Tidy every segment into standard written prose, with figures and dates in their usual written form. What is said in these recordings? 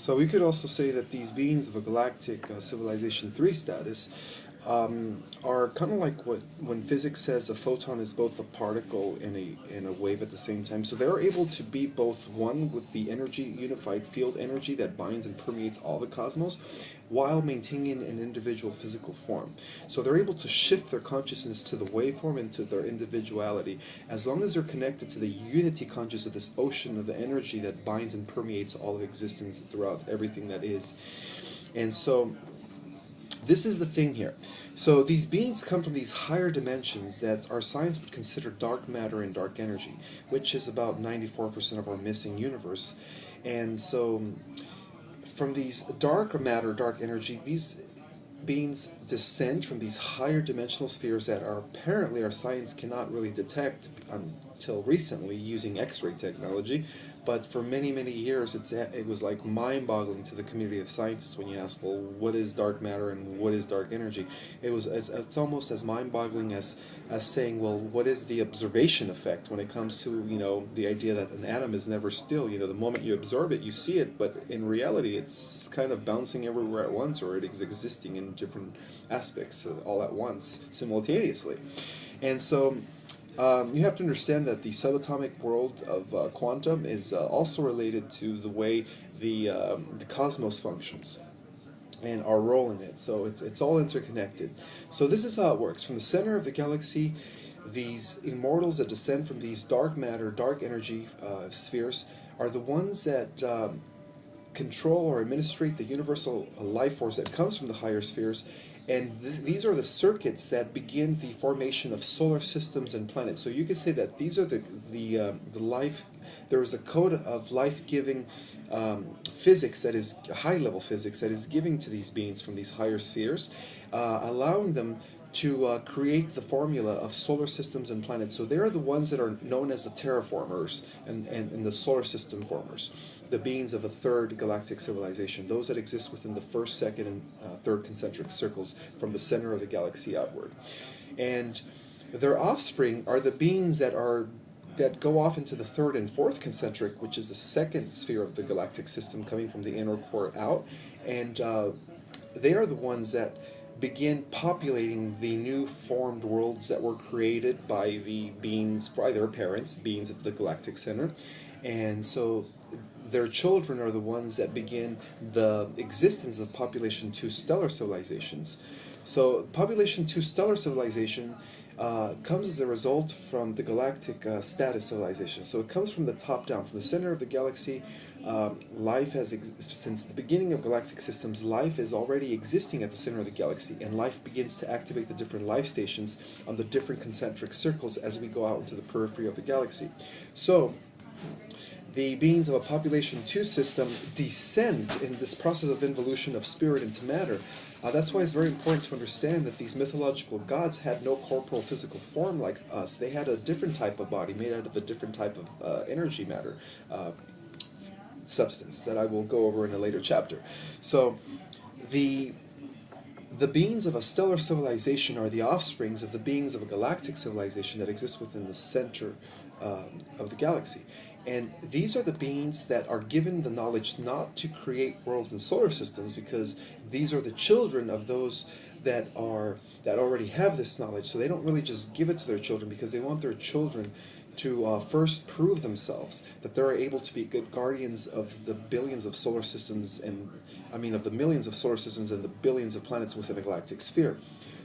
So we could also say that these beings of a galactic civilization 3 status are kind of like what when physics says a photon is both a particle and a wave at the same time. So they're able to be both one with the energy, unified field energy that binds and permeates all the cosmos, while maintaining an individual physical form. So they're able to shift their consciousness to the waveform and to their individuality, as long as they're connected to the unity conscious of this ocean of the energy that binds and permeates all of existence throughout everything that is. And so this is the thing here. So these beings come from these higher dimensions that our science would consider dark matter and dark energy, which is about 94% of our missing universe. And so from these dark matter, dark energy, these beings descend from these higher dimensional spheres that are apparently our science cannot really detect until recently using X-ray technology. But for many, many years, it was like mind-boggling to the community of scientists when you ask, well, what is dark matter and what is dark energy? It's almost as mind-boggling as saying, well, what is the observation effect when it comes to, the idea that an atom is never still? The moment you observe it, you see it, but in reality, it's kind of bouncing everywhere at once, or it is existing in different aspects all at once, simultaneously. And so you have to understand that the subatomic world of quantum is also related to the way the cosmos functions and our role in it. So it's all interconnected. So this is how it works. From the center of the galaxy, these immortals that descend from these dark matter, dark energy spheres are the ones that control or administrate the universal life force that comes from the higher spheres. And these are the circuits that begin the formation of solar systems and planets. So you could say that these are the life. There is a code of life-giving physics that is high-level physics that is giving to these beings from these higher spheres, allowing them to create the formula of solar systems and planets. So they are the ones that are known as the terraformers and the solar system formers, the beings of a third galactic civilization, those that exist within the first, second, and third concentric circles from the center of the galaxy outward. And their offspring are the beings that go off into the third and fourth concentric, which is the second sphere of the galactic system coming from the inner core out. And they are the ones that begin populating the new formed worlds that were created by the beings, by their parents, beings at the galactic center. And so their children are the ones that begin the existence of population 2 stellar civilizations. So population 2 stellar civilization comes as a result from the galactic status civilization. So it comes from the top down, from the center of the galaxy. Life has, since the beginning of galactic systems, life is already existing at the center of the galaxy, and life begins to activate the different life stations on the different concentric circles as we go out into the periphery of the galaxy. So the beings of a population 2 system descend in this process of involution of spirit into matter. That's why it's very important to understand that these mythological gods had no corporal physical form like us. They had a different type of body made out of a different type of energy matter substance that I will go over in a later chapter. So the beings of a stellar civilization are the offsprings of the beings of a galactic civilization that exists within the center of the galaxy. And these are the beings that are given the knowledge not to create worlds and solar systems, because these are the children of those that already have this knowledge. So they don't really just give it to their children, because they want their children to first prove themselves that they're able to be good guardians of the billions of solar systems, and of the millions of solar systems and the billions of planets within a galactic sphere.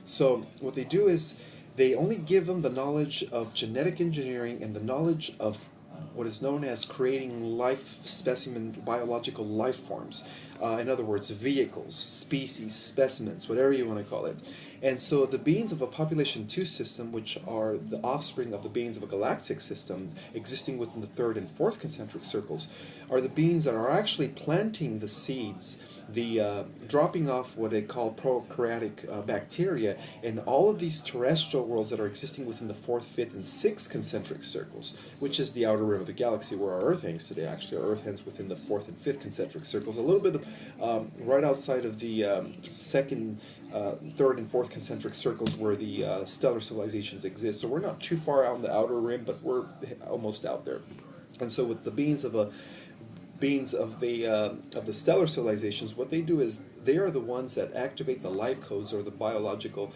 So what they do is they only give them the knowledge of genetic engineering and the knowledge of what is known as creating life specimen, biological life forms. In other words, vehicles, species, specimens, whatever you want to call it. And so the beings of a population 2 system, which are the offspring of the beings of a galactic system existing within the third and fourth concentric circles, are the beings that are actually planting the seeds, the dropping off what they call prokaryotic bacteria in all of these terrestrial worlds that are existing within the fourth, fifth, and sixth concentric circles, which is the outer rim of the galaxy where our Earth hangs today. Actually, our Earth hangs within the fourth and fifth concentric circles, a little bit of, right outside of the second, third, and fourth concentric circles where the stellar civilizations exist. So we're not too far out in the outer rim, but we're almost out there. And so with the beings of beings of the stellar civilizations, what they do is they are the ones that activate the life codes or the biological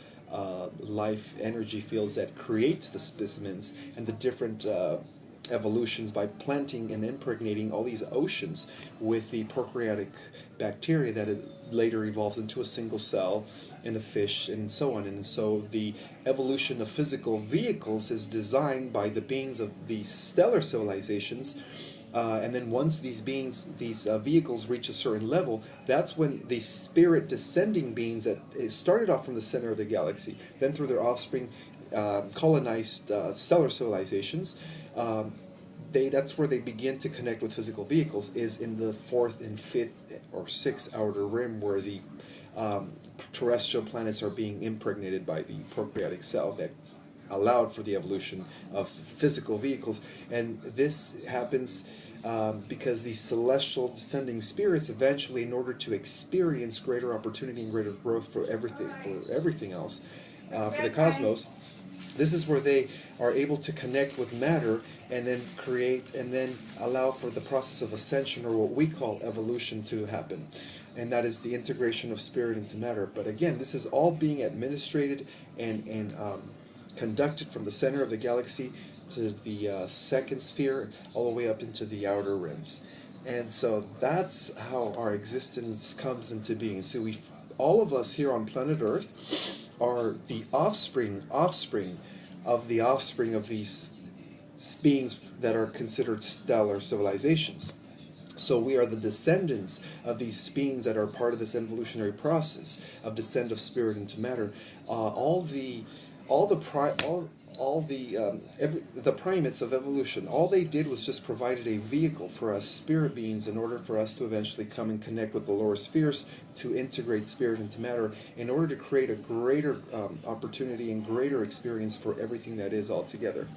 life energy fields that create the specimens and the different evolutions by planting and impregnating all these oceans with the prokaryotic bacteria that it later evolves into a single cell in a fish and so on. And so the evolution of physical vehicles is designed by the beings of these stellar civilizations. And then once these vehicles reach a certain level, that's when the spirit descending beings that started off from the center of the galaxy, then through their offspring colonized stellar civilizations. That's where they begin to connect with physical vehicles, is in the fourth and fifth or sixth outer rim, where the terrestrial planets are being impregnated by the prokaryotic cell that allowed for the evolution of physical vehicles. And this happens because these celestial descending spirits eventually, in order to experience greater opportunity and greater growth for everything else, for the cosmos, this is where they are able to connect with matter and then create and then allow for the process of ascension, or what we call evolution, to happen. And that is the integration of spirit into matter. But again, this is all being administrated and conducted from the center of the galaxy to the second sphere, all the way up into the outer rims. And so that's how our existence comes into being. So all of us here on planet Earth are the offspring of these beings that are considered stellar civilizations. So we are the descendants of these beings that are part of this evolutionary process of descent of spirit into matter. The primates of evolution, all they did was just provided a vehicle for us spirit beings in order for us to eventually come and connect with the lower spheres to integrate spirit into matter, in order to create a greater opportunity and greater experience for everything that is altogether.